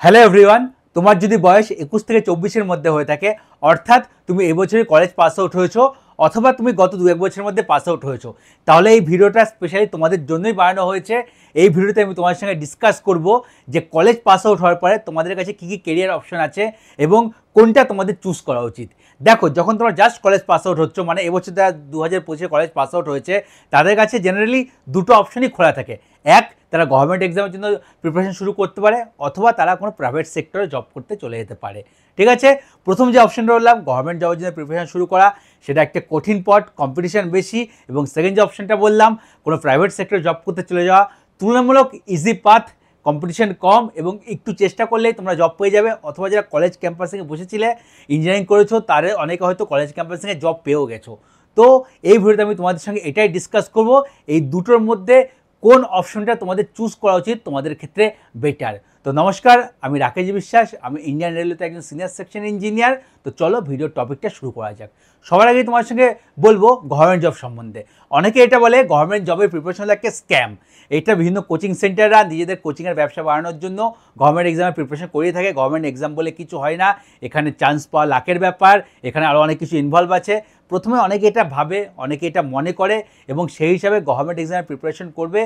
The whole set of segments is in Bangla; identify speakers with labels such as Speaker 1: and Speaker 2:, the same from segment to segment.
Speaker 1: হ্যালো এভরিওয়ান, তোমার যদি বয়স 21 থেকে 24-এর মধ্যে হয়ে থাকে, অর্থাৎ তুমি এবছরই কলেজ পাস আউট হয়েছো অথবা তুমি গত 2-1 বছরের মধ্যে পাস আউট হয়েছো, তাহলে এই ভিডিওটা স্পেশালি তোমাদের জন্যই বানানো হয়েছে। এই ভিডিওতে আমি তোমাদের সঙ্গে ডিসকাস করব যে কলেজ পাস আউট হওয়ার পরে তোমাদের কাছে কী কী কেরিয়ার অপশন আছে এবং কোনটা তোমাদের চুজ করা উচিত। দেখো, যখন তোমরা জাস্ট কলেজ পাস আউট হচ্ছ, মানে এবছর যারা 2025 কলেজ পাস আউট হয়েছে, তাদের কাছে জেনারেলি দুটো অপশনই খোলা থাকে। এক, তারা গভর্নমেন্ট এক্সামের জন্য প্রিপারেশন শুরু করতে পারে, অথবা তারা কোনো প্রাইভেট সেক্টরে জব করতে চলে যেতে পারে। ঠিক আছে, প্রথম যে অপশনটা বললাম গভর্নমেন্ট জবের জন্য প্রিপারেশন শুরু করা, সেটা একটা কঠিন পথ, কম্পিটিশন বেশি। এবং সেকেন্ড যে অপশনটা বললাম কোনো প্রাইভেট সেক্টরে জব করতে চলে যাওয়া, তুলনামূলক ইজি পাথ, কম্পিটিশন কম এবং একটু চেষ্টা করলেই তোমরা জব পেয়ে যাবে। অথবা যারা কলেজ ক্যাম্পাসে বসেছিলে, ইঞ্জিনিয়ারিং করেছো, তাদের অনেকে হয়তো কলেজ ক্যাম্পাসে জব পেয়েও গেছো। তো এই ভিডিওতে আমি তোমাদের সঙ্গে এটাই ডিসকাস করব, এই দুটোর মধ্যে কোন অপশনটা তোমাদের চুজ করা উচিত তোমাদের ক্ষেত্রে বেটার। তো নমস্কার, আমি রাকেশ বিশ্বাস, আমি ইন্ডিয়ান রেলওয়েতে একজন সিনিয়র সেকশন ইঞ্জিনিয়ার। তো চলো ভিডিওর টপিকটা শুরু করা যাক। সবার আগে তোমার সঙ্গে বলবো গভর্নমেন্ট জব সম্বন্ধে। অনেকে এটা বলে গভর্নমেন্ট জবের প্রিপারেশন হলো একটা স্ক্যাম। এটা বিভিন্ন কোচিং সেন্টাররা নিজেদের কোচিংয়ের ব্যবসা বাড়ানোর জন্য গভর্নমেন্ট এক্সামের প্রিপারেশন করিয়ে থাকে। গভর্নমেন্ট এক্সাম বলে কিছু হয় না, এখানে চান্স পাওয়া লাখের ব্যাপার, এখানে আরও অনেক কিছু ইনভলভ আছে। প্রথমে অনেকে এটা ভাবে, অনেকে এটা মনে করে এবং সেই হিসাবে গভর্নমেন্ট এক্সামের প্রিপারেশন করবে,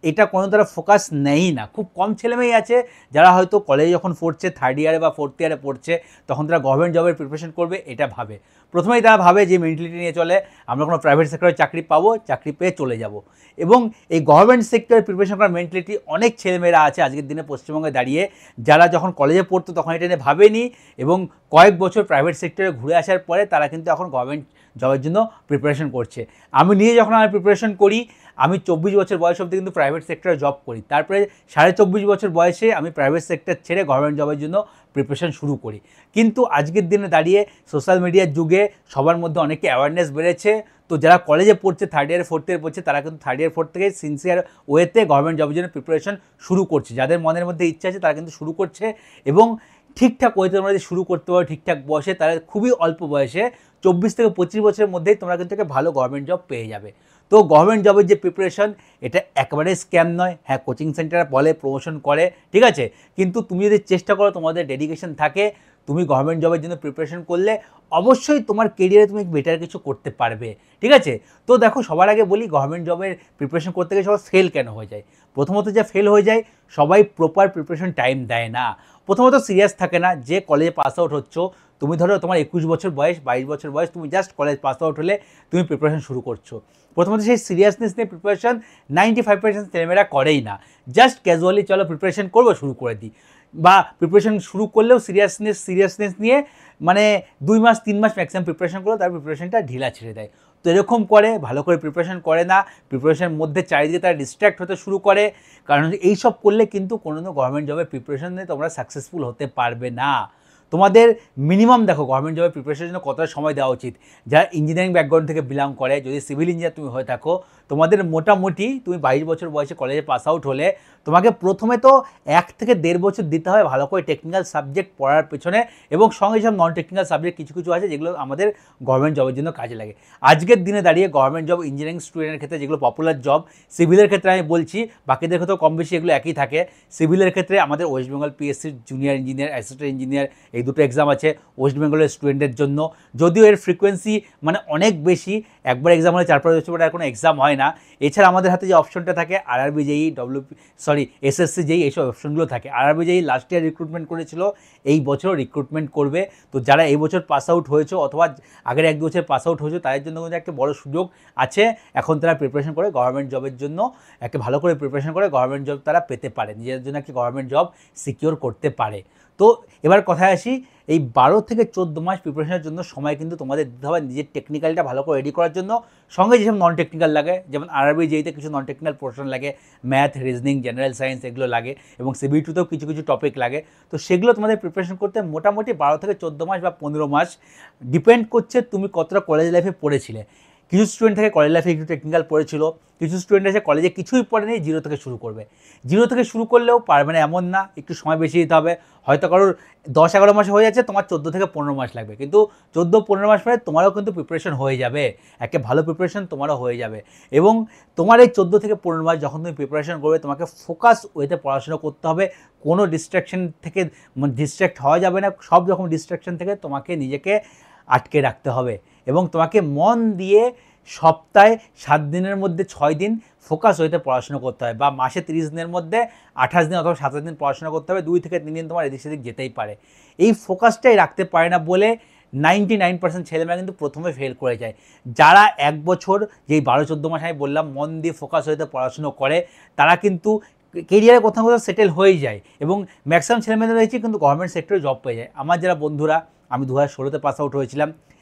Speaker 1: এটা কোনো তারা ফোকাস নেয়ই না। খুব কম ছেলেমেয়েই আছে যারা হয়তো কলেজে যখন পড়ছে, থার্ড ইয়ারে বা ফোর্থ ইয়ারে পড়ছে, তখন তারা গভর্নমেন্ট জবের প্রিপারেশন করবে এটা ভাবে। প্রথমেই তারা ভাবে যে মেন্টালিটি নিয়ে চলে, আমরা কোনো প্রাইভেট সেক্টরে চাকরি পাবো, চাকরি পেয়ে চলে যাব। এবং এই গভর্নমেন্ট সেক্টরে প্রিপারেশন করার মেন্টালিটি অনেক ছেলেমেয়েরা আছে আজকের দিনে পশ্চিমবঙ্গে দাঁড়িয়ে, যারা যখন কলেজে পড়তো তখন এটা নিয়ে ভাবেনি এবং কয়েক বছর প্রাইভেট সেক্টরে ঘুরে আসার পরে তারা কিন্তু এখন গভর্নমেন্ট জবের জন্য প্রিপারেশন করছে। আমি নিজে যখন আমার প্রিপারেশন করি, আমি 24 বছর বয়স অবধি কিন্তু প্রাইভেট সেক্টরে জব করি। তারপরে 24.5 বছর বয়সে আমি প্রাইভেট সেক্টর ছেড়ে গভর্নমেন্ট জবের জন্য প্রিপারেশন শুরু করি। কিন্তু আজকের দিনে দাঁড়িয়ে সোশ্যাল মিডিয়ার যুগে সবার মধ্যে অনেকে অ্যাওয়ারনেস বেড়েছে। তো যারা কলেজে পড়ছে, থার্ড ইয়ার ফোর্থ ইয়ার পড়ছে, তারা কিন্তু থার্ড ইয়ার ফোর্থ থেকে সিনসিয়ার ওয়েতে গভর্নমেন্ট জবের জন্য প্রিপারেশন শুরু করছে। যাদের মনের মধ্যে ইচ্ছা আছে তারা কিন্তু শুরু করছে এবং ঠিকঠাক ওয়েতে তোমরা যদি শুরু করতে পারো ঠিকঠাক বয়সে, তারা খুবই অল্প বয়সে 24 থেকে 25 বছরের মধ্যেই তোমরা কিন্তু একটা ভালো গভর্নমেন্ট জব পেয়ে যাবে। তো গভর্নমেন্ট জবের যে প্রিপারেশন, এটা একেবারে স্ক্যাম নয়। হ্যাঁ, কোচিং সেন্টার বলে, প্রমোশন করে, ঠিক আছে, কিন্তু তুমি যদি চেষ্টা করো, তোমাদের ডেডিকেশন থাকে, তুমি গভর্নমেন্ট জবের জন্য প্রিপারেশন করলে অবশ্যই তোমার কেরিয়ারে তুমি বেটার কিছু করতে পারবে। ঠিক আছে, তো দেখো, সবার আগে বলি গভর্নমেন্ট জবের প্রিপারেশন করতে গিয়ে সবাই ফেল কেন হয়ে যায়। প্রথমত যা ফেল হয়ে যায়, সবাই প্রপার প্রিপারেশন টাইম দেয় না। প্রথমত সিরিয়াস থাকে না। যে কলেজে পাস আউট হচ্ছ, তুমি ধরো তোমার 21 বছর বয়স, 22 বছর বয়স, তুমি জাস্ট কলেজ পাস আউট হলে তুমি প্রিপারেশন শুরু করছো। প্রথমত সেই সিরিয়াসনেস নিয়ে প্রিপারেশন 95% ছেলেমেয়েরা করেই না। জাস্ট ক্যাজুয়ালি চলো প্রিপারেশন করবো, শুরু করে দিই। বা প্রিপারেশন শুরু করলেও সিরিয়াসনেস নিয়ে মানে 2 মাস 3 মাস ম্যাক্সিমাম প্রিপারেশন করলো, তার প্রিপারেশনটা ঢিলা ছেড়ে দেয়। তো এরকম করে, ভালো করে প্রিপারেশন করে না, প্রিপারেশনের মধ্যে চারিদিকে তারা ডিস্ট্র্যাক্ট হতে শুরু করে। কারণ এইসব করলে কিন্তু কোনো গভর্নমেন্ট জবের প্রিপারেশনে তোমরা সাকসেসফুল হতে পারবে না। তোমাদের মিনিমাম দেখো গভর্নমেন্ট জবের প্রিপারেশনের জন্য কতটা সময় দেওয়া উচিত। যারা ইঞ্জিনিয়ারিং ব্যাকগ্রাউন্ড থেকে বিলং করে, যদি সিভিল ইঞ্জিনিয়ার তুমি হয়ে থাকো, তোমাদের মোটামুটি তুমি 22 বছর বয়সে কলেজে পাস আউট হলে তোমাকে প্রথমে তো 1 থেকে 1.5 বছর দিতে হয় ভালো করে টেকনিক্যাল সাবজেক্ট পড়ার পেছনে, এবং সঙ্গে সব নন টেকনিক্যাল সাবজেক্ট কিছু কিছু আছে যেগুলো আমাদের গভর্নমেন্ট জবের জন্য কাজে লাগে। আজকের দিনে দাঁড়িয়ে গভর্নমেন্ট জব ইঞ্জিনিয়ারিং স্টুডেন্টের ক্ষেত্রে যেগুলো পপুলার জব, সিভিলের ক্ষেত্রে আমি বলছি, বাকিদের ক্ষেত্রেও কম বেশি এগুলো একই থাকে। সিভিলের ক্ষেত্রে আমাদের ওয়েস্ট বেঙ্গল পিএসসির জুনিয়র ইঞ্জিনিয়ার, অ্যাসিস্ট্যান্ট ইঞ্জিনিয়ার, এই দুটো এক্সাম আছে ওয়েস্ট বেঙ্গলের স্টুডেন্টদের জন্য। যদিও এর ফ্রিকোয়েন্সি মানে অনেক বেশি, একবার এক্সাম হলে 4-5 বছর পরে আর কোনো এক্সাম হয় না। এছাড়া আমাদের হাতে যে অপশনটা থাকে আরআরবি জেই, এসএসসি জেই, এইসব অপশনগুলো থাকে। আরআরবি জেই লাস্ট ইয়ার রিক্রুটমেন্ট করেছিল, এই বছরও রিক্রুটমেন্ট করবে। তো যারা এই বছর পাস আউট হয়েছে অথবা আগের 1-2 বছর পাস আউট হয়েছে, তাদের জন্য কিন্তু একটা বড় সুযোগ আছে। এখন তারা প্রিপারেশন করে গভর্নমেন্ট জবের জন্য, একটা ভালো করে প্রিপারেশন করে গভর্নমেন্ট জব তারা পেতে পারে, নিজেদের জন্য একটা গভর্নমেন্ট জব সিকিওর করতে পারে। তো এবার কথায় আসি, এই 12 থেকে 14 মাস প্রিপারেশনের জন্য সময় কিন্তু তোমাদের দিতে হবে নিজের টেকনিক্যালটা ভালো করে রেডি করার জন্য। সঙ্গে যেসব নন টেকনিক্যাল লাগে, যেমন আরআরবি জেইতে কিছু নন টেকনিক্যাল পোর্শন লাগে, ম্যাথ, রিজনিং, জেনারেল সায়েন্স এগুলো লাগে, এবং সিবিটিতেও কিছু কিছু টপিক লাগে। তো সেগুলো তোমাদের প্রিপারেশন করতে মোটামুটি 12 থেকে 14 মাস বা 15 মাস, ডিপেন্ড করছে তুমি কতটা কলেজ লাইফে পড়েছিলে। কিছু স্টুডেন্ট থেকে কলেজ লাইফে একটু টেকনিক্যাল পড়েছিল, কিছু স্টুডেন্ট আছে কলেজে কিছুই পড়েনি, জিরো থেকে শুরু করবে। জিরো থেকে শুরু করলেও পারবে না এমন না, একটু সময় বেশি দিতে হবে। হয়তো কারোর 10-11 মাসে হয়ে যাচ্ছে, তোমার 14 থেকে 15 মাস লাগবে, কিন্তু 14-15 মাস পরে তোমারও কিন্তু প্রিপারেশন হয়ে যাবে, একটা ভালো প্রিপারেশন তোমারও হয়ে যাবে। এবং তোমার এই 14 থেকে 15 মাস যখন তুমি প্রিপারেশন করবে, তোমাকে ফোকাস ওয়েতে পড়াশোনা করতে হবে, কোনো ডিস্ট্র্যাকশন থেকে ডিস্ট্র্যাক্ট হওয়া যাবে না। সব রকম ডিস্ট্র্যাকশন থেকে তোমাকে নিজেকে আটকে রাখতে হবে এবং তোমাকে মন দিয়ে সপ্তাহে 7 দিনের মধ্যে 6 দিন ফোকাস হইতে পড়াশোনা করতে হবে, বা মাসে 30 দিনের মধ্যে 28 দিন অথবা 27 দিন পড়াশোনা করতে হবে। 2 থেকে 3 দিন তোমার এদিক সেদিক যেতেই পারে। এই ফোকাসটাই রাখতে পারে না বলে 99% ছেলেমেয়েরা কিন্তু প্রথমে ফেল করে যায়। যারা 1 বছর, যেই 12-14 মাস আমি বললাম মন দিয়ে ফোকাস হইতে পড়াশুনো করে, তারা কিন্তু কেরিয়ারে কোথাও কোথাও সেটেল হয়ে যায় এবং ম্যাক্সিমাম ছেলেমেয়েরা রয়েছে কিন্তু গভর্নমেন্ট সেক্টরে জব পেয়ে যায়। আমার যারা বন্ধুরা, আমি 2016-তে পাস আউট হয়েছিলাম,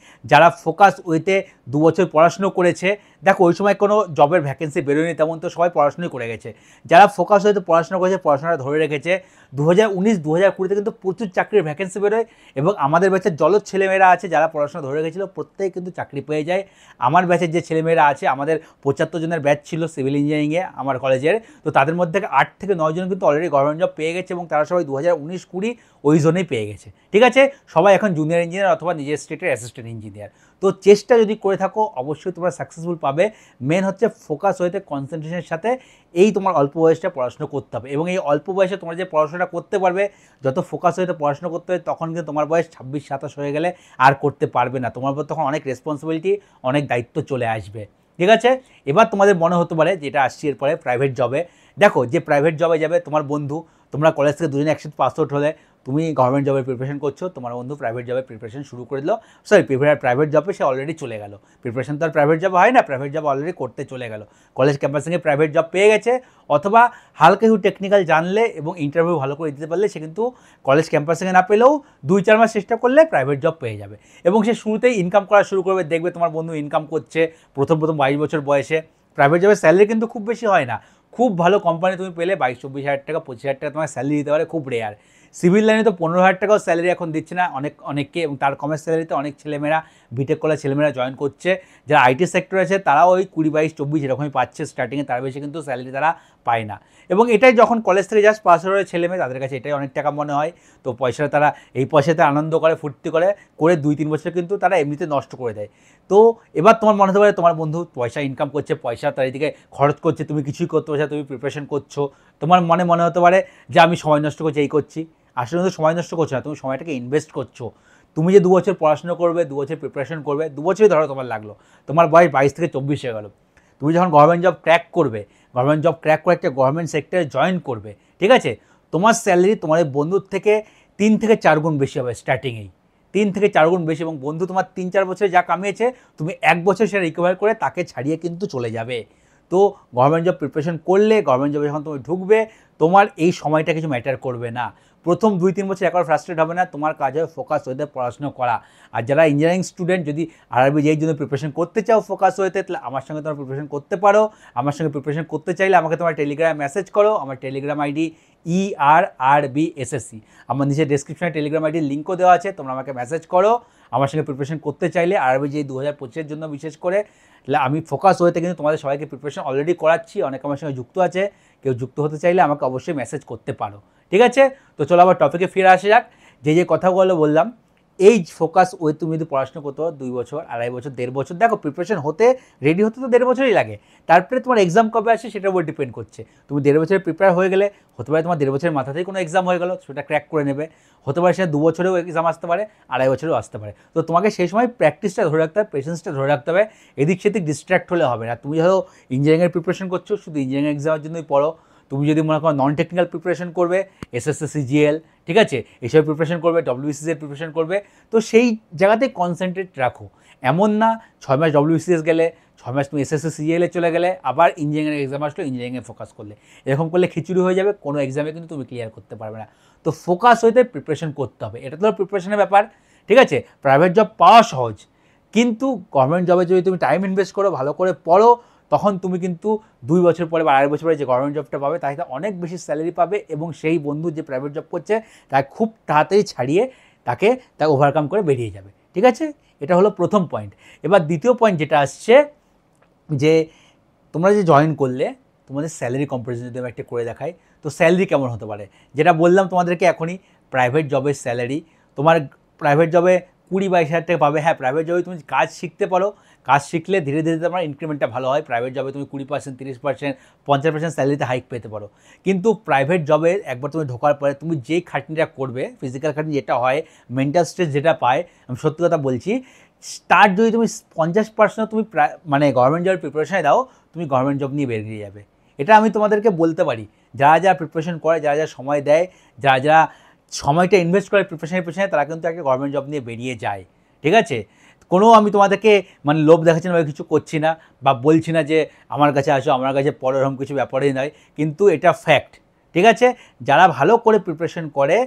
Speaker 1: যারা ফোকাস ওয়েতে 2 বছর পড়াশুনো করেছে, দেখো ওই সময় কোনো জবের ভ্যাকেন্সি বেরোয়নি তেমন, তো সবাই পড়াশুনোই করে গেছে। যারা ফোকাস ওয়েতে পড়াশোনা করেছে, পড়াশোনাটা ধরে রেখেছে, 2019-2020-তে কিন্তু প্রচুর চাকরির ভ্যাকেন্সি বেরোয় এবং আমাদের ব্যাচের জলজ ছেলেমেয়েরা আছে যারা পড়াশোনা ধরে রেখেছিল, প্রত্যেকে কিন্তু চাকরি পেয়ে যায়। আমার ব্যাচের যে ছেলেমেয়েরা আছে, আমাদের 75 জনের ব্যাচ ছিল সিভিল ইঞ্জিনিয়ারিংয়ে আমার কলেজের, তো তাদের মধ্যে 8 থেকে 9 জন কিন্তু অলরেডি গভর্নমেন্ট জব পেয়ে গেছে এবং তারা সবাই 2019-20 ওই জোনেই পেয়ে গেছে। ঠিক আছে, সবাই এখন জুনিয়র ইঞ্জিনিয়ার অথবা নিজের স্টেটের অ্যাসিস্ট্যান্ট ইঞ্জিনিয়ার। তো চেষ্টা যদি করে থাকো অবশ্যই তোমরা সাকসেসফুল পাবে। মেন হচ্ছে ফোকাস হইতে কনসেন্ট্রেশনের সাথে এই তোমার অল্প বয়সটা পড়াশোনা করতে হবে এবং এই অল্প বয়সে তোমরা যে পড়াশোনাটা করতে পারবে, যত ফোকাস হইতে পড়াশোনা করতে হবে, তখন কিন্তু তোমার বয়স 26-27 হয়ে গেলে আর করতে পারবে না। তোমার উপর তখন অনেক রেসপন্সিবিলিটি, অনেক দায়িত্ব চলে আসবে। ঠিক আছে, এবার তোমাদের মনে হতে পারে যেটা আসছি এরপরে প্রাইভেট জবে। দেখো, যে প্রাইভেট জবে যাবে তোমার বন্ধু, তোমরা কলেজ থেকে দুজনে একসাথে পাস আউট হলে, তুমি গভর্নমেন্ট জবের প্রিপারেশন করছো, তোমার বন্ধু প্রাইভেট জবের প্রিপারেশন শুরু করে দিল, সরি প্রাইভেট জবে সে অলরেডি চলে গেল। প্রিপারেশন তো আর প্রাইভেট জব হয় না, প্রাইভেট জব অলরেডি করতে চলে গেল, কলেজ ক্যাম্পাসিংয়ে প্রাইভেট জব পেয়ে গেছে, অথবা হালকা একটু টেকনিক্যাল জানলে এবং ইন্টারভিউ ভালো করে দিতে পারলে সে কিন্তু কলেজ ক্যাম্পাসিংয়ে না পেলেও 2-4 মাস চেষ্টা করলে প্রাইভেট জব পেয়ে যাবে এবং সে শুরুতেই ইনকাম করা শুরু করবে। দেখবে তোমার বন্ধু ইনকাম করছে প্রথম 22 বছর বয়সে। প্রাইভেট জবের স্যালারি কিন্তু খুব বেশি হয় না, খুব ভালো কোম্পানি তুমি পেলে 22-24 হাজার টাকা 25 হাজার টাকা তোমার স্যালারি দিতে পারে, খুব রেয়ার। সিভিল লাইনে তো 15 হাজার টাকাও স্যালারি এখন দিচ্ছে না অনেককে, এবং তার কমের স্যালারিতে অনেক ছেলেমেয়েরা, বিটেক কলেজ ছেলেমেয়েরা জয়েন করছে। যারা আইটি সেক্টর আছে তারাও ওই 20-22-24 এরকমই পাচ্ছে স্টার্টিংয়ে, তার বেশি কিন্তু স্যালারি তারা পায় না। এবং এটাই যখন কলেজ থেকে জাস্ট পাস আউট হয়ে ছেলেমেয়ে, তাদের কাছে এটাই অনেক টাকা মনে হয়। তো পয়সাটা তারা এই পয়সাতে আনন্দ করে, ফুর্তি করে 2-3 বছর কিন্তু তারা এমনিতে নষ্ট করে দেয়। তো এবার তোমার মনে হতে পারে তোমার বন্ধু পয়সা ইনকাম করছে, পয়সা তার এদিকে খরচ করছে, তুমি কিছুই করতে পারছো, তুমি প্রিপারেশন করছো, তোমার মনে হতে পারে যে আমি সময় নষ্ট করছি, এই করছি। আসলে কিন্তু সময় নষ্ট করছো না, তুমি সময়টাকে ইনভেস্ট করছো। তুমি যে 2 বছর পড়াশোনা করবে, 2 বছর প্রিপারেশন করবে, 2 বছরই ধরো তোমার লাগলো, তোমার বয়স 22 থেকে 24 হয়ে গেল, তুমি যখন গভর্নমেন্ট জব ক্র্যাক করবে, গভর্নমেন্ট জব ক্র্যাক করে একটা গভর্নমেন্ট সেক্টরে জয়েন করবে, ঠিক আছে, তোমার স্যালারি তোমার বন্ধুর থেকে 3 থেকে 4 গুণ বেশি হবে স্টার্টিংয়েই, 3 থেকে 4 গুণ বেশি। এবং বন্ধু তোমার 3-4 বছরে যা কামিয়েছে, তুমি 1 বছর সেটা রিকভার করে তাকে ছাড়িয়ে কিন্তু চলে যাবে। তো গভর্নমেন্ট জব প্রিপারেশন করলে, গভর্নমেন্ট জবে যখন তুমি ঢুকবে, তোমার এই সময়টা কিছু ম্যাটার করবে না। প্রথম 2-3 বছর একবার ফ্রাস্ট্রেট হবে না, তোমার কাজ হবে ফোকাস হতে পড়াশোনা করা। আর যারা ইঞ্জিনিয়ারিং স্টুডেন্ট, যদি আরআরবি যেই জন্য প্রিপারেশন করতে চাও ফোকাস হতে, তাহলে আমার সঙ্গে তোমার প্রিপারেশন করতে পারো। আমার সঙ্গে প্রিপারেশন করতে চাইলে আমাকে তোমার টেলিগ্রামে মেসেজ করো। আমার টেলিগ্রাম আইডি ERRBSSC, আমার নিচে ডেসক্রিপশনে টেলিগ্রাম আইডির লিঙ্কও দেওয়া আছে, তোমরা আমাকে মেসেজ করো। আমার সঙ্গে প্রিপারেশন করতে চাইলে আরআরবি যেই 2025-এর জন্য বিশেষ করে, তাহলে আমি ফোকাস হতে কিন্তু তোমাদের সবাইকে প্রিপারেশন অলরেডি করাচ্ছি, অনেকে আমার সঙ্গে যুক্ত আছে। কেউ যুক্ত হতে চাইলে আমাকে অবশ্যই মেসেজ করতে পারো। ঠিক আছে, তো চলো আবার টপিকে ফিরে আসা যাক। যে কথাগুলো বললাম, এই ফোকাস ওয়ে তুমি যদি পড়াশোনা করতে পারো 2 বছর, 2.5 বছর, 1.5 বছর, দেখো প্রিপারেশন হতে, রেডি হতে তো 1.5 বছরই লাগে। তারপরে তোমার এক্সাম কবে আসে সেটার উপর ডিপেন্ড করছে। তুমি 1.5 বছরে প্রিপেয়ার হয়ে গেলে, হতে পারে তোমার 1.5 বছরের মাথাতেই কোনো এক্সাম হয়ে গেলো, সেটা ক্র্যাক করে নেবে। হতে পারে সেটা 2 বছরেও এক্সাম আসতে পারে, 2.5 বছরেও আসতে পারে। তো তোমাকে সেই সময় প্র্যাকটিসটা ধরে রাখতে হবে, পেশেন্সটা ধরে রাখতে হবে। এদিক সেদিক ডিস্ট্র্যাক্ট হলে হবে না। তুমি ধরো ইঞ্জিনিয়ারিংয়ের প্রিপারেশন করছো, শুধু ইঞ্জিনিয়ারিং এক্সামের জন্যই পড়ো। তুমি যদি মনে করো নন টেকনিক্যাল প্রিপারেশন করবে, SSC CGL, ঠিক আছে, এইসব প্রিপারেশন করবে, WBCS এর প্রিপারেশন করবে, তো সেই জায়গাতে কনসেন্ট্রেট রাখো। এমন না 6 মাস WBCS গেলে, 6 মাস তুমি SSC CGL এ চলে গেলে, আবার ইঞ্জিনিয়ারিং এক্সাম আসলো, ইঞ্জিনিয়ারিংয়ে ফোকাস করলে, এরকম করলে খিচুড়ি হয়ে যাবে, কোনো এক্সামে কিন্তু তুমি ক্লিয়ার করতে পারবে না। তো ফোকাস হইতে প্রিপারেশন করতে হবে, এটা তো প্রিপারেশনের ব্যাপার। ঠিক আছে, প্রাইভেট জব পাওয়া সহজ, কিন্তু গভর্নমেন্ট জবে যদি তুমি টাইম ইনভেস্ট করো, ভালো করে পড়ো, তখন তুমি কিন্তু 2 বছর পরে বা 2.5 বছর পরে যে গভর্নমেন্ট জবটা পাবে, তাতে অনেক বেশি স্যালারি পাবে এবং সেই বন্ধু যে প্রাইভেট জব করছে তাকে খুব তাড়াতাড়ি ছাড়িয়ে তাকে ওভারকাম করে বেরিয়ে যাবে। ঠিক আছে, এটা হলো প্রথম পয়েন্ট। এবার দ্বিতীয় পয়েন্ট যেটা আসছে, যে তোমরা যে জয়েন করলে তোমাদের স্যালারি কম্পারিজন যদি আমি একটা করে দেখাই, তো স্যালারি কেমন হতে পারে, যেটা বললাম তোমাদেরকে এখনই, প্রাইভেট জবের স্যালারি তোমার প্রাইভেট জবে 20-22 হাজার টাকা পাবে। হ্যাঁ, প্রাইভেট জবে তুমি কাজ শিখতে পারো, কাজ শিখলে ধীরে ধীরে তোমার ইনক্রিমেন্টটা ভালো হয়। প্রাইভেট জবে তুমি 20%, 30%, 50% স্যালারিতে হাইক পেতে পারো। কিন্তু প্রাইভেট জবে একবার তুমি ঢোকার পরে তুমি যেই খাটনিটা করবে, ফিজিক্যাল খাটনি যেটা হয়, মেন্টাল স্ট্রেস যেটা পায়, আমি সত্যি কথা বলছি, স্টার্ট যদি তুমি 50% তুমি মানে গভর্নমেন্ট জবের প্রিপারেশনে দাও, তুমি গভর্নমেন্ট জব নিয়ে বেরিয়ে যাবে। এটা আমি তোমাদেরকে বলতে পারি, যারা যারা প্রিপারেশন করে, যারা যারা সময় দেয়, যারা যারা সময়টা ইনভেস্ট করে প্রিপারেশনের পেছনে, তারা কিন্তু একটা গভর্নমেন্ট জব নিয়ে বেরিয়ে যায়। ঠিক আছে, কোনো আমি তোমাদেরকে মানে লোভ দেখাচ্ছি না বা কিছু করছি না, বা বলছি না যে আমার কাছে আসো, আমার কাছে পড়ো, এরকম কিছু ব্যাপারই নয়, কিন্তু এটা ফ্যাক্ট। ঠিক আছে, যারা ভালো করে প্রিপারেশন করে,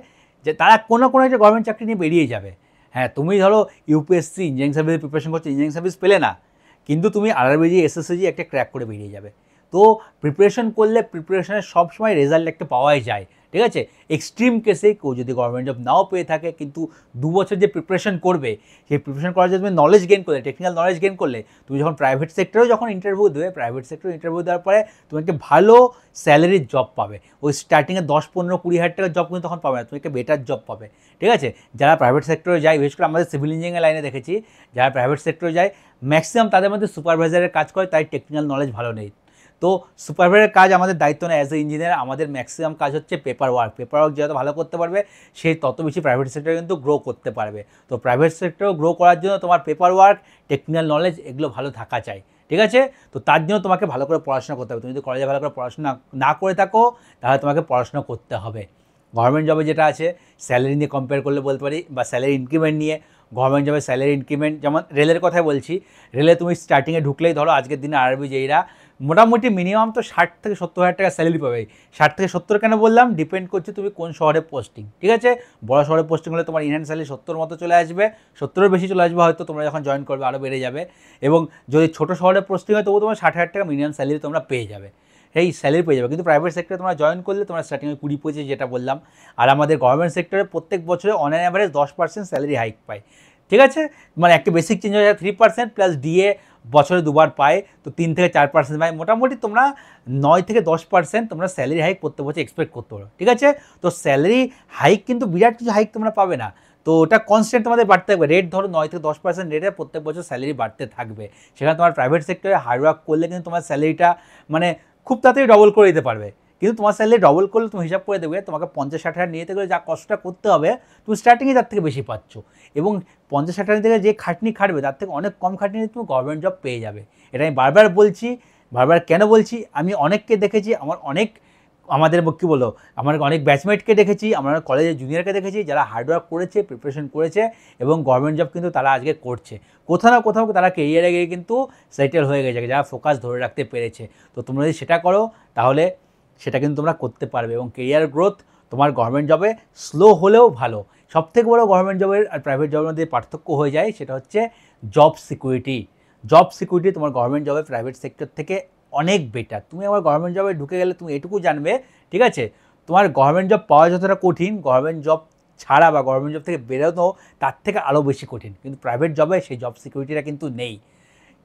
Speaker 1: যে তারা কোনো একটা গভর্নমেন্ট চাকরি নিয়ে বেরিয়ে যাবে। হ্যাঁ, তুমি ধরো ইউপিএসসি ইঞ্জিনিয়ারিং সার্ভিসের প্রিপারেশন করছো, ইঞ্জিনিয়ারিং সার্ভিস পেলে না, কিন্তু তুমি আরআরবিজি, এসএসসি একটা ক্র্যাক করে বেরিয়ে যাবে। তো প্রিপারেশন করলে প্রিপারেশনের সবসময় রেজাল্ট একটা পাওয়াই যায়। ঠিক আছে, এক্সট্রিম কেসে কেউ যদি গভর্নমেন্ট জব নাও পেয়ে থাকে, কিন্তু 2 বছর যে প্রিপারেশন করবে, সেই প্রিপারেশন করার জন্য তুমি নলেজ গেইন করলে, টেকনিক্যাল নলেজ গেইন করলে, তুমি যখন প্রাইভেট সেক্টরেও যখন ইন্টারভিউ দেবে, প্রাইভেট সেক্টরে ইন্টারভিউ দেওয়ার পরে তুমি একটা ভালো স্যালারির জব পাবে। ওই স্টার্টিংয়ে 10, 15, 20 হাজার টাকার জব কিন্তু তখন পাবে না, তুমি একটা বেটার জব পাবে। ঠিক আছে, যারা প্রাইভেট সেক্টরে যায়, বিশেষ করে আমাদের সিভিল ইঞ্জিনিয়ারিং লাইনে দেখেছি, যারা প্রাইভেট সেক্টরে যায় ম্যাক্সিমাম তাদের মধ্যে সুপারভাইজারের কাজ করে, তাই টেকনিক্যাল নলেজ ভালো নেই। তো সুপারভাইজারের কাজ আমাদের দায়িত্ব না। অ্যাজ এ ইঞ্জিনিয়ার আমাদের ম্যাক্সিমাম কাজ হচ্ছে পেপার ওয়ার্ক যত ভালো করতে পারবে, সে তত বেশি প্রাইভেট সেক্টরে কিন্তু গ্রো করতে পারবে। তো প্রাইভেট সেক্টরেও গ্রো করার জন্য তোমার পেপার ওয়ার্ক, টেকনিক্যাল নলেজ এগুলো ভালো থাকা চাই। ঠিক আছে, তো তার জন্য তোমাকে ভালো করে পড়াশোনা করতে হবে। তুমি যদি কলেজে ভালো করে পড়াশোনা না করে থাকো, তাহলে তোমাকে পড়াশোনা করতে হবে। গভর্নমেন্ট জবে যেটা আছে, স্যালারি নিয়ে কম্পেয়ার করলে বলতে পারি, বা স্যালারি ইনক্রিমেন্ট নিয়ে, গভর্নমেন্ট জবের স্যালারি ইনক্রিমেন্ট, যেমন রেলের কথাই বলছি, রেলে তুমি স্টার্টিংয়ে ঢুকলেই ধরো আজকের দিনে আরআরবি যেইরা মোটামুটি মিনিমাম তো 60 থেকে 70 হাজার টাকা স্যালারি পাবে। 60 থেকে 70 কেন বললাম, ডিপেন্ড করছে তুমি কোন শহরে পোস্টিং। ঠিক আছে, বড় শহরে পোস্টিং হলে তোমার ইনহ্যান্ড স্যালারি 70 মতো চলে আসবে, 70-এর বেশি চলে আসবে হয়তো, তোমরা যখন জয়েন করবে আরও বেড়ে যাবে। এবং যদি ছোটো শহরে পোস্টিং হয়, তবু তোমার 60 হাজার টাকা মিনিমাম স্যালারি তোমরা পেয়ে যাবে, এই স্যালারি পেয়ে যাবে। কিন্তু প্রাইভেট সেক্টরে তোমরা জয়েন করলে তোমার স্টার্টিংয়ে 20-25 যেটা বললাম। আর আমাদের গভর্নমেন্ট সেক্টরে প্রত্যেক বছরে on an average 10% salary hike পায়। ঠিক আছে, মানে একটা বেসিক চেঞ্জ হয়ে যায় 3% প্লাস ডিএ বছরে 2বার পায়, তো 3 থেকে 4% পায়। মোটামুটি তোমরা 9 থেকে 10% তোমরা স্যালারি হাইক প্রত্যেক বছর এক্সপেক্ট করতে পারো। ঠিক আছে, তো স্যালারি হাইক কিন্তু বিরাট কিছু হাইক তোমরা পাবে না, তো ওটা কনস্ট্যান্ট তোমাদের বাড়তে থাকবে। রেট ধরো 9 থেকে 10% রেটে প্রত্যেক বছর স্যালারি বাড়তে থাকবে। সেখানে তোমার প্রাইভেট সেক্টরে হার্ডওয়ার্ক করলে কিন্তু তোমার স্যালারিটা মানে খুব তাড়াতাড়ি ডবল করে দিতে পারবে। কিন্তু তোমার স্যালারি ডবল করলে তুমি হিসাব করে দেবে, তোমাকে 50-60 হাজার নিয়ে গেলে যা কষ্টটা করতে হবে, তুমি স্টার্টিংয়ে তার থেকে বেশি পাচ্ছ। এবং 50-60 হাজার থেকে যে খাটনি খাটবে, তার থেকে অনেক কম খাটনি তুমি গভর্নমেন্ট জব পেয়ে যাবে। এটা আমি বারবার বলছি। বারবার কেন বলছি, আমি অনেককে দেখেছি, আমাদের কী বলো, আমার অনেক ব্যাচমেটকে দেখেছি, আমার কলেজের জুনিয়রকে দেখেছি, যারা হার্ডওয়ার্ক করেছে, প্রিপারেশন করেছে, এবং গভর্নমেন্ট জব কিন্তু তারা আজকে করছে। কোথাও না কোথাও তারা কেরিয়ারে গিয়ে কিন্তু সেটেল হয়ে গেছে, যারা ফোকাস ধরে রাখতে পেরেছে। তো তোমরা যদি সেটা করো, তাহলে সেটা কিন্তু তোমরা করতে পারবে, এবং কেরিয়ার গ্রোথ তোমার গভর্নমেন্ট জবে স্লো হলেও ভালো। সবথেকে বড় গভর্নমেন্ট জবের আর প্রাইভেট জবের মধ্যে পার্থক্য হয়ে যায়, সেটা হচ্ছে জব সিকিউরিটি। জব সিকিউরিটি তোমার গভর্নমেন্ট জবে প্রাইভেট সেক্টর থেকে অনেক বেটার। তুমি আমার গভর্নমেন্ট জবে ঢুকে গেলে তুমি এটুকু জানবে, ঠিক আছে, তোমার গভর্নমেন্ট জব পাওয়া যতটা কঠিন, গভর্নমেন্ট জব ছাড়া বা গভর্নমেন্ট জব থেকে বেরোনো তার থেকে আরও বেশি কঠিন। কিন্তু প্রাইভেট জবে সেই জব সিকিউরিটিটা কিন্তু নেই।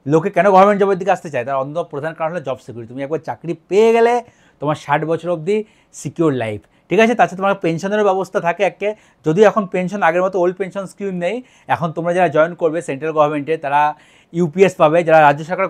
Speaker 1: লোকে কেন গভর্নমেন্ট জবের দিকে আসতে চায়, তার অন্য প্রধান কারণ হলো জব সিকিউরিটি। তুমি একবার চাকরি পেয়ে গেলে তোমার 60 বছর অবধি সিকিউর লাইফ। ঠিক আছে, তাছাড়া তোমার পেনশনেরও ব্যবস্থা থাকে একে, যদিও এখন পেনশন আগের মতো ওল্ড পেনশন স্কিম নেই। এখন তোমরা যারা জয়েন করবে সেন্ট্রাল গভর্নমেন্টে, তারা ইউপিএস পাবে। যারা রাজ্য সরকার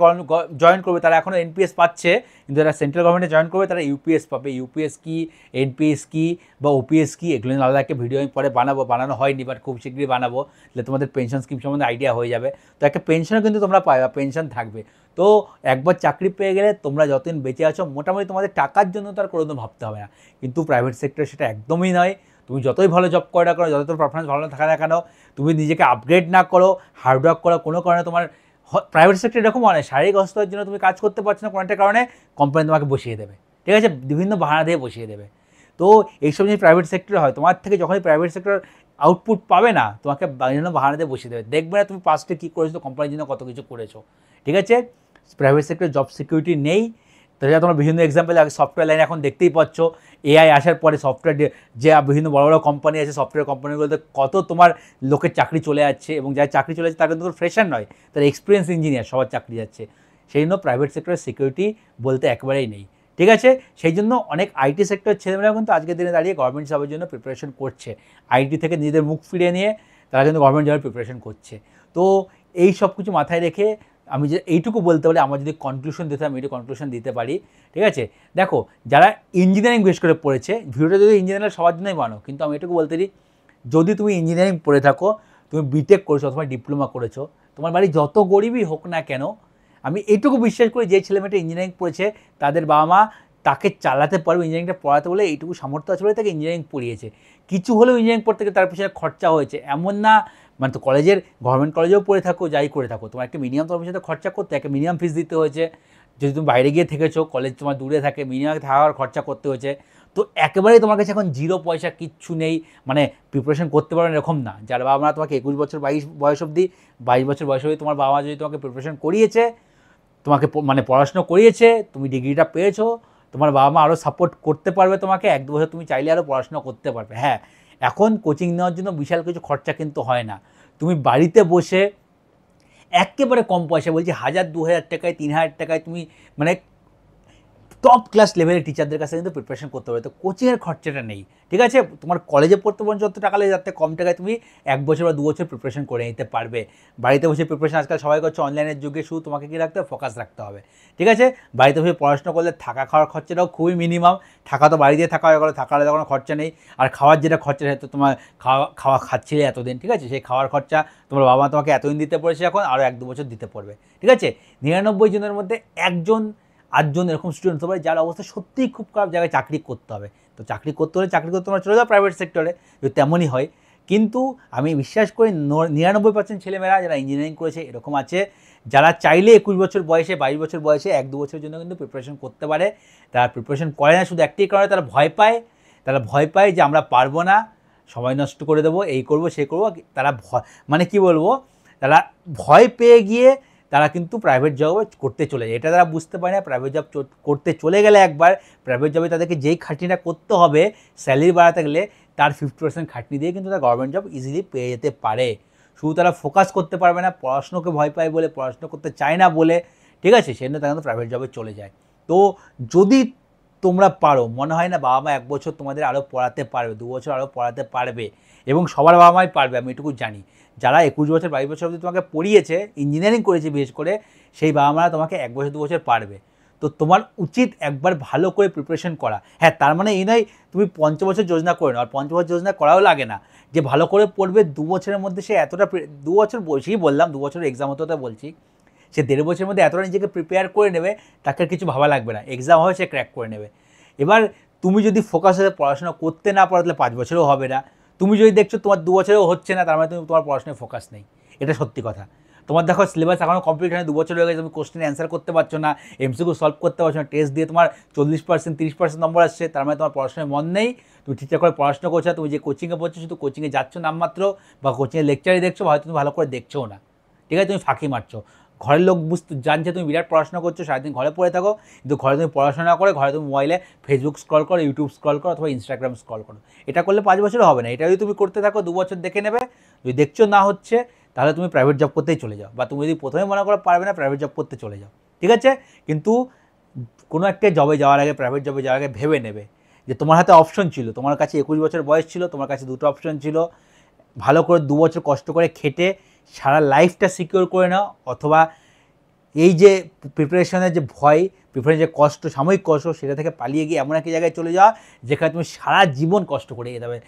Speaker 1: জয়েন করবে তারা এখনও এনপিএস পাচ্ছে, কিন্তু যারা সেন্ট্রাল গভর্নমেন্টে জয়েন করবে তারা ইউপিএস পাবে। ইউপিএস কি, এনপিএস কি বা ওপিএস কি, এগুলো নিয়ে আলাদা একটা ভিডিও আমি পরে বানানো হয়নি, বাট খুব শীঘ্রই বানাবো, তাহলে তোমাদের পেনশন স্কিম সম্বন্ধে আইডিয়া হয়ে যাবে। তো একটা পেনশনও কিন্তু তোমরা পাবে, পেনশন থাকবে। তো একবার চাকরি পেয়ে গেলে তোমরা যতদিন বেঁচে আছো, মোটামুটি তোমাদের টাকার জন্য তার কোনো ভাবতে হবে না। কিন্তু প্রাইভেট সেক্টরে সেটা একদমই নয়। তুমি যতই ভালো জব করে না করো, যত পারফরমেন্স ভালো না থাকা না কেন, তুমি নিজেকে আপগ্রেড না করো, হার্ডওয়ার্ক করো, কোনো কারণে তোমার প্রাইভেট সেক্টর এরকম অনেক শারীরিক অবস্থার জন্য তুমি কাজ করতে পারছো না, কোনো একটা কারণে কোম্পানি তোমাকে বসিয়ে দেবে। ঠিক আছে, বিভিন্ন বাহানা দিয়ে বসিয়ে দেবে। তো এইসব জিনিস প্রাইভেট সেক্টরে হয়। তোমার থেকে যখনই প্রাইভেট সেক্টর আউটপুট পাবে না, তোমাকে বিভিন্ন বাহানা দিয়ে বসিয়ে দেবে। দেখবে না তুমি পাস্টে কী করেছো, কোম্পানির জন্য কত কিছু করেছো। ঠিক আছে, প্রাইভেট সেক্টরে জব সিকিউরিটি নেই। তাছাড়া তোমরা বিভিন্ন এক্সাম্পল আগে সফটওয়্যার লাইনে এখন দেখতেই পাচ্ছ, এআই আসার পরে সফটওয়্যার যে বিভিন্ন বড় বড় কোম্পানি আছে, সফটওয়্যার কোম্পানিগুলোতে কত তোমার লোকের চাকরি চলে যাচ্ছে, এবং যারা চাকরি চলে যাচ্ছে তারা কিন্তু ফ্রেশার নয়, তারা এক্সপিরিয়েন্স ইঞ্জিনিয়ার, সবার চাকরি যাচ্ছে। সেই জন্য প্রাইভেট সেক্টরের সিকিউরিটি বলতে একেবারেই নেই, ঠিক আছে। সেই জন্য অনেক আইটি সেক্টরের ছেলেমেয়েরা কিন্তু আজকের দিনে দাঁড়িয়ে গভর্নমেন্ট জবের জন্য প্রিপারেশন করছে, আইটি থেকে নিজেদের মুখ ফিরিয়ে নিয়ে তারা কিন্তু গভর্নমেন্ট জবের প্রিপারেশন করছে। তো এই সব কিছু মাথায় রেখে আমি যে এইটুকু বলতে পারি, আমার যদি কনক্লুশন দিতে আমি একটু কনক্লুশন দিতে পারি, ঠিক আছে। দেখো, যারা ইঞ্জিনিয়ারিং বেশ করে পড়েছে, ভিডিওটা যদি ইঞ্জিনিয়ার সবার জন্যই বানো, কিন্তু আমি এটুকু বলতে দিই, যদি তুমি ইঞ্জিনিয়ারিং পড়ে থাকো, তুমি বিটেক করেছো অথবা ডিপ্লোমা করেছো, তোমার বাড়ি যত গরিবই হোক না কেন, আমি এইটুকু বিশ্বাস করি যে ছেলেমেয়েটা ইঞ্জিনিয়ারিং পড়েছে তাদের বাবা মা তাকে চালাতে পারবে, ইঞ্জিনিয়ারিংটা পড়াতে বলে এইটুকু সামর্থ্য আছে বলে তাকে ইঞ্জিনিয়ারিং পড়িয়েছে। কিছু হলেও ইঞ্জিনিয়ারিং পড়তে গেলে তার পিছনে খরচা হয়েছে, এমন না মানে তো কলেজের গভর্নমেন্ট কলেজেও পড়ে থাকো, যাই করে থাকো, তোমার একটা মিনিমাম তোমার পিছনে খরচা করতে, একটা মিনিমাম ফিস দিতে হয়েছে। যদি তুমি বাইরে গিয়ে থেকেছো, কলেজ তোমার দূরে থাকে, মিনিমাম থাকার খরচা করতে হয়েছে। তো একেবারেই তোমার কাছে এখন জিরো পয়সা কিচ্ছু নেই, মানে প্রিপারেশন করতে পারো এরকম না। যার বাবা মা তোমাকে 21 বছর 22 বয়স অবধি 22 বছর বয়স অবধি তোমার বাবা মা যদি তোমাকে প্রিপারেশন করিয়েছে, তোমাকে মানে পড়াশোনা করিয়েছে, তুমি ডিগ্রিটা পেয়েছো, তোমার বাবা মা আরও সাপোর্ট করতে পারবে তোমাকে, 1-2 বছর তুমি চাইলে আরও পড়াশোনা করতে পারবে। হ্যাঁ, এখন কোচিং নেওয়ার জন্য বিশাল কিছু খরচা কিন্তু হয় না, তুমি বাড়িতে বসে একেবারে কম পয়সা, বলছি 1000-2000 টাকায় 3000 টাকায় তুমি মানে টপ ক্লাস লেভেলের টিচারদের কাছে কিন্তু প্রিপারেশন করতে পারবে। তো কোচিংয়ের খরচাটা নেই, ঠিক আছে। তোমার কলেজে পড়তে পর্যন্ত যত টাকা লাগে, যাতে কম টাকায় তুমি 1 বছর বা 2 বছর প্রিপারেশন করে নিতে পারবে। বাড়িতে বসে প্রিপারেশন আজকাল সবাই করছে অনলাইনের যুগে, শুধু তোমাকে কী রাখতে হবে, ফোকাস রাখতে হবে, ঠিক আছে। বাড়িতে বসে পড়াশোনা করলে থাকা খাওয়ার খরচাটাও খুবই মিনিমাম, থাকা তো বাড়িতে থাকা হয়ে গেলো, থাকার কোনো খরচা নেই। আর খাওয়ার যেটা খরচা, সেটা তোমার খাওয়া খাচ্ছিলে এতদিন, ঠিক আছে, সেই খাওয়ার খরচা তোমার বাবা মা তোমাকে এতদিন দিতে পড়েছে, এখন আরও 1-2 বছর দিতে পড়বে, ঠিক আছে। 99 জনের মধ্যে 1জন 8জন এরকম স্টুডেন্ট হতে পারে যার অবস্থা সত্যিই খুব খারাপ, জায়গায় চাকরি করতে হবে। তো চাকরি করতে হলে তোমরা চলে যাও প্রাইভেট সেক্টরে, যদি তেমনই হয়। কিন্তু আমি বিশ্বাস করি 99% ছেলেমেয়েরা যারা ইঞ্জিনিয়ারিং করেছে এরকম আছে, যারা চাইলে 21 বছর বয়সে 22 বছর বয়সে 1-2 বছরের জন্য কিন্তু প্রিপারেশন করতে পারে। তারা প্রিপারেশন করে না শুধু একটি কারণে, তারা ভয় পায় যে আমরা পারবো না, সময় নষ্ট করে দেবো, এই করবো সেই করবো। তারা মানে কি বলবো, তারা ভয় পেয়ে গিয়ে তারা কিন্তু প্রাইভেট জব করতে চলে যায়। এটা তারা বুঝতে পারে না, প্রাইভেট জব করতে চলে গেলে একবার প্রাইভেট জবে তাদেরকে যেই খাটনিটা করতে হবে স্যালারি বাড়াতে গেলে, তার 50% খাটনি দিয়ে কিন্তু তারা গভর্নমেন্ট জব ইজিলি পেয়ে যেতে পারে। শুধু তারা ফোকাস করতে পারবে না, পড়াশুনোকে ভয় পায় বলে, পড়াশুনো করতে চায় না বলে, ঠিক আছে, সেজন্য তারা কিন্তু প্রাইভেট জবে চলে যায়। তো যদি তোমরা পারো, মনে হয় না বাবা মা 1 বছর তোমাদের আরও পড়াতে পারবে, 2 বছর আরও পড়াতে পারবে, এবং সবার বাবা মাই পারবে, আমি এটুকু জানি। যারা 21 বছর 22 বছর অবধি তোমাকে পড়িয়েছে, ইঞ্জিনিয়ারিং করেছে বিশেষ করে, সেই বাবা মারা তোমাকে 1 বছর 2 বছর পারবে। তো তোমার উচিত একবার ভালো করে প্রিপারেশন করা। হ্যাঁ, তার মানে এই নয় তুমি 5 বছর যোজনা করে নাও, আর 5 বছর যোজনা করাও লাগে না, যে ভালো করে পড়বে 2 বছরের মধ্যে সে এতটা, 2 বছর বলছেই বললাম, 2 বছরের এক্সাম হতে হতে বলছি, সে 1.5 বছরের মধ্যে এতটা নিজেকে প্রিপেয়ার করে নেবে, তাকে কিছু ভাবা লাগবে না, এক্সাম হয় সে ক্র্যাক করে নেবে। এবার তুমি যদি ফোকাস হয়ে পড়াশোনা করতে না পারো, তাহলে 5 বছরেও হবে না। তুমি যদি দেখছো তোমার 2 বছরেও হচ্ছে না, তার মানে তুমি তোমার পড়াশোনায় ফোকাস নেই, এটা সত্যি কথা। তোমার দেখো সিলেবাস এখনও কমপ্লিট হয়নি, 2 বছর হয়ে গেছে, তুমি কোশ্চেন অ্যান্সার করতে পারছো না, এমসিকিউ সলভ করতে পারছো না, টেস্ট দিয়ে তোমার 40% 30% নম্বর আসছে, তার মানে তোমার পড়াশোনায় মন নেই, তুমি ঠিকঠাক করে পড়াশোনা করছো না। তুমি যে কোচিংয়ে পড়ছো, শুধু কোচিংয়ে যাচ্ছ নামমাত্র, বা কোচিংয়ের লেকচারই দেখছো, হয়তো তুমি ভালো করে দেখছোও না, ঠিক আছে, তুমি ফাঁকি মারছো। ঘরের লোক জানছে তুমি বিরাট পড়াশোনা করছো, সারাদিন ঘরে পড়ে থাকো, কিন্তু ঘরে তুমি পড়াশোনা করে, ঘরে তুমি মোবাইলে ফেসবুক স্ক্রল করো, ইউটিউব স্ক্রল করো, অথবা ইনস্টাগ্রাম স্ক্রল করো। এটা করলে 5 বছরও হবে না। এটা যদি তুমি করতে থাকো, 2 বছর দেখে নেবে, যদি দেখছো না হচ্ছে, তাহলে তুমি প্রাইভেট জব করতেই চলে যাও, বা তুমি যদি প্রথমে মনে করো পারবে না, প্রাইভেট জব করতে চলে যাও, ঠিক আছে। কিন্তু কোনো একটা জবে যাওয়ার আগে, প্রাইভেট জবে যাওয়ার আগে ভেবে নেবে যে তোমার হাতে অপশন ছিল, তোমার কাছে 21 বছর বয়স ছিল, তোমার কাছে 2টো অপশন ছিল, ভালো করে 2 বছর কষ্ট করে খেটে সারা লাইফটা সিকিওর করে নাও, অথবা এই যে প্রিপারেশনের যে ভয়, প্রিপারেশনের যে কষ্ট, সাময়িক কষ্ট, সেটা থেকে পালিয়ে গিয়ে এমন একটা জায়গায় চলে যাওয়া যেখানে তুমি সারা জীবন কষ্ট করে যেতে হবে,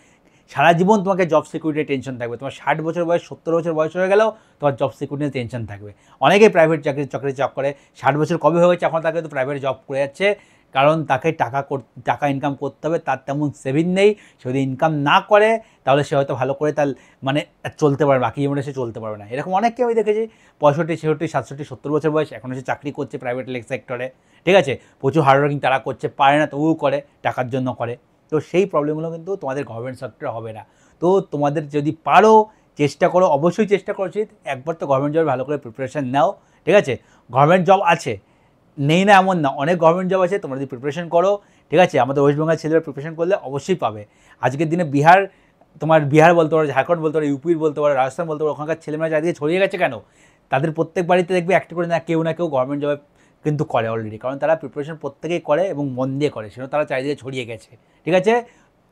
Speaker 1: সারা জীবন তোমাকে জব সিকিউরিটির টেনশন থাকবে। তোমার 60 বছর বয়স, 70 বছর বয়স হয়ে গেলেও তোমার জব সিকিউরিটির টেনশন থাকবে। অনেকেই প্রাইভেট চাকরি জব করে, 60 বছর কবে হয়ে গেছে এখন তাকে তো প্রাইভেট জব করে যাচ্ছে, কারণ তাকে টাকা ইনকাম করতে হবে, তার তেমন সেভিং নেই। সে যদি ইনকাম না করে, তাহলে সে হয়তো ভালো করে তার মানে চলতে পারবে, বাকি জীবনে সে চলতে পারবে না। এরকম অনেককে আমি দেখেছি 65, 66, 67, 70 বছর বয়স, এখনও সে চাকরি করছে প্রাইভেট সেক্টরে, ঠিক আছে, প্রচুর হার্ডওয়ার্কিং তারা করছে, পারে না তবুও করে, টাকার জন্য করে। তো সেই প্রবলেমগুলো কিন্তু তোমাদের গভর্নমেন্ট সেক্টরে হবে না। তো তোমাদের যদি পারো, চেষ্টা করো, অবশ্যই চেষ্টা করা উচিত, একবার তো গভর্নমেন্ট জবের ভালো করে প্রিপারেশান নাও, ঠিক আছে। গভর্নমেন্ট জব আছে, নেই না এমন না, অনেক গভর্নমেন্ট জব আছে, তোমরা যদি প্রিপারেশন করো, ঠিক আছে। আমাদের ওয়েস্ট বেঙ্গল ছেলেরা প্রিপারেশন করলে অবশ্যই পাবে। আজকের দিনে বিহার বলতে পারো, ঝাড়খণ্ড বলতে পারো, ইউপির বলতে পারো, রাজস্থান বলতে পারো, ওখানকার ছেলেমেয়েরা চারিদিকে ছড়িয়ে গেছে কেন? তাদের প্রত্যেক বাড়িতে দেখবে একটা করে না কেউ গভর্নমেন্ট জবে কিন্তু করে অলরেডি, কারণ তারা প্রিপারেশন প্রত্যেকেই করে এবং মন দিয়ে করে, সেটা তারা চারিদিকে ছড়িয়ে গেছে। ঠিক আছে,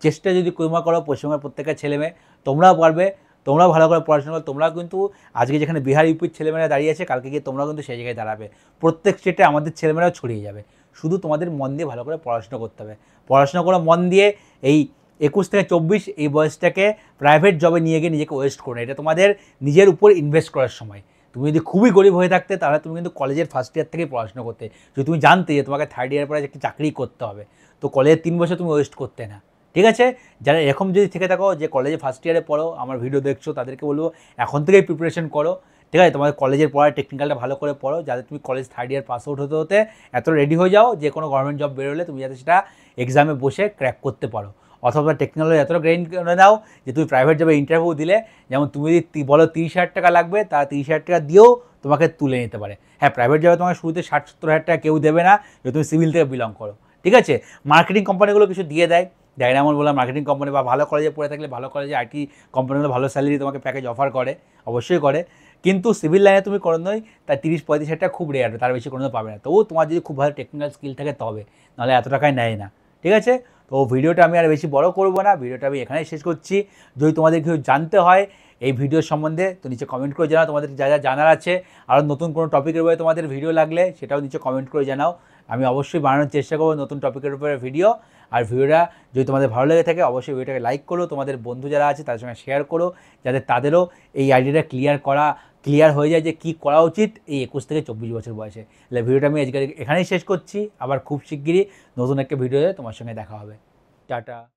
Speaker 1: চেষ্টা যদি তোমরা করো, পশ্চিমবঙ্গের প্রত্যেকের ছেলে মেয়ে তোমরাও পারবে, তোমরাও ভালো করে পড়াশোনা করো, তোমরাও কিন্তু আজকে যেখানে বিহার ইউপির ছেলেমেয়েরা দাঁড়িয়ে আছে, কালকে গিয়ে তোমরাও কিন্তু সেই জায়গায় দাঁড়াবে। প্রত্যেক স্টেটে আমাদের ছেলেমেয়েরাও ছড়িয়ে যাবে। শুধু তোমাদের মন দিয়ে ভালো করে পড়াশোনা করতে হবে। পড়াশোনা করো মন দিয়ে, এই 21 থেকে 24 এই বয়সটাকে প্রাইভেট জবে নিয়ে গিয়ে নিজেকে ওয়েস্ট করো না। এটা তোমাদের নিজের উপর ইনভেস্ট করার সময়। তুমি যদি খুবই গরিব হয়ে থাকতে তাহলে তুমি কিন্তু কলেজের ফার্স্ট ইয়ার থেকেই পড়াশোনা করতে। যদি তুমি জানতে যে তোমাকে থার্ড ইয়ার পরে একটি চাকরি করতে হবে, তো কলেজের 3 বছর তুমি ওয়েস্ট করতে না। ঠিক আছে, যারা এরকম যদি থেকে থাকো যে কলেজে ফার্স্ট ইয়ারে পড়ো, আমার ভিডিও দেখছো, তাদেরকে বলবো এখন থেকেই প্রিপারেশন করো। ঠিক আছে, তোমাদের কলেজের পড়ার টেকনিক্যালটা ভালো করে পড়ো, যাতে তুমি college third year pass out হতে এত রেডি হয়ে যাও যে কোনো গভর্নমেন্ট জব বেরোলে তুমি যাতে সেটা এক্সামে বসে ক্র্যাক করতে পারো। অথবা টেকনোলজি এতটা গ্রেইন করে নাও যে তুমি প্রাইভেট জবে ইন্টারভিউ দিলে, যেমন তুমি যদি বলো 30,000 টাকা লাগবে, তারা 30,000 টাকা দিয়েও তোমাকে তুলে নিতে পারে। হ্যাঁ, প্রাইভেট জবে তোমাকে শুরুতে 60-70 হাজার টাকা কেউ দেবে না যদি তুমি সিভিল থেকে বিলং করো। ঠিক আছে, মার্কেটিং কোম্পানিগুলো কিছু দিয়ে দেয়, ডায়নামোল বললাম মার্কেটিং কোম্পানি, বা ভালো কলেজে পড়ে থাকলে ভালো কলেজে আইটি কোম্পানিগুলো ভালো স্যালারি তোমাকে প্যাকেজ অফার করে, অবশ্যই করে। কিন্তু সিভিল লাইনে তুমি করো নয়, তার 30-35 হাজার টাকা খুব রেয়ার, তার বেশি কোনো পাবে না। তবুও তোমার যদি খুব ভালো টেকনিক্যাল স্কিল থাকে তবে, নাহলে এত টাকায় নেয় না। ঠিক আছে, তো ভিডিওটা আমি আর বেশি বড় করবো না, ভিডিওটা আমি এখানেই শেষ করছি। যদি তোমাদের কিছু জানতে হয় এই ভিডিওর সম্বন্ধে তো নিচে কমেন্ট করে জানাও, তোমাদের যা যা জানার আছে। আরও নতুন কোনো টপিকের উপরে তোমাদের ভিডিও লাগলে সেটাও নিচে কমেন্ট করে জানাও, আমি অবশ্যই বানানোর চেষ্টা করবো নতুন টপিকের উপরে ভিডিও। আর ভিডিওটা যদি তোমাদের ভালো লেগে থাকে অবশ্যই ভিডিওটাকে লাইক করো, তোমাদের বন্ধু যারা আছে তাদের সঙ্গে শেয়ার করো, যাতে তাদেরও এই আইডিয়াটা ক্লিয়ার হয়ে যায় যে কী করা উচিত এই 21 থেকে 24 বছর বয়সে। তাহলে ভিডিওটা আমি আজকে এখানেই শেষ করছি, আবার খুব শিগগিরই নতুন একটা ভিডিওতে তোমার সঙ্গে দেখা হবে। টাটা।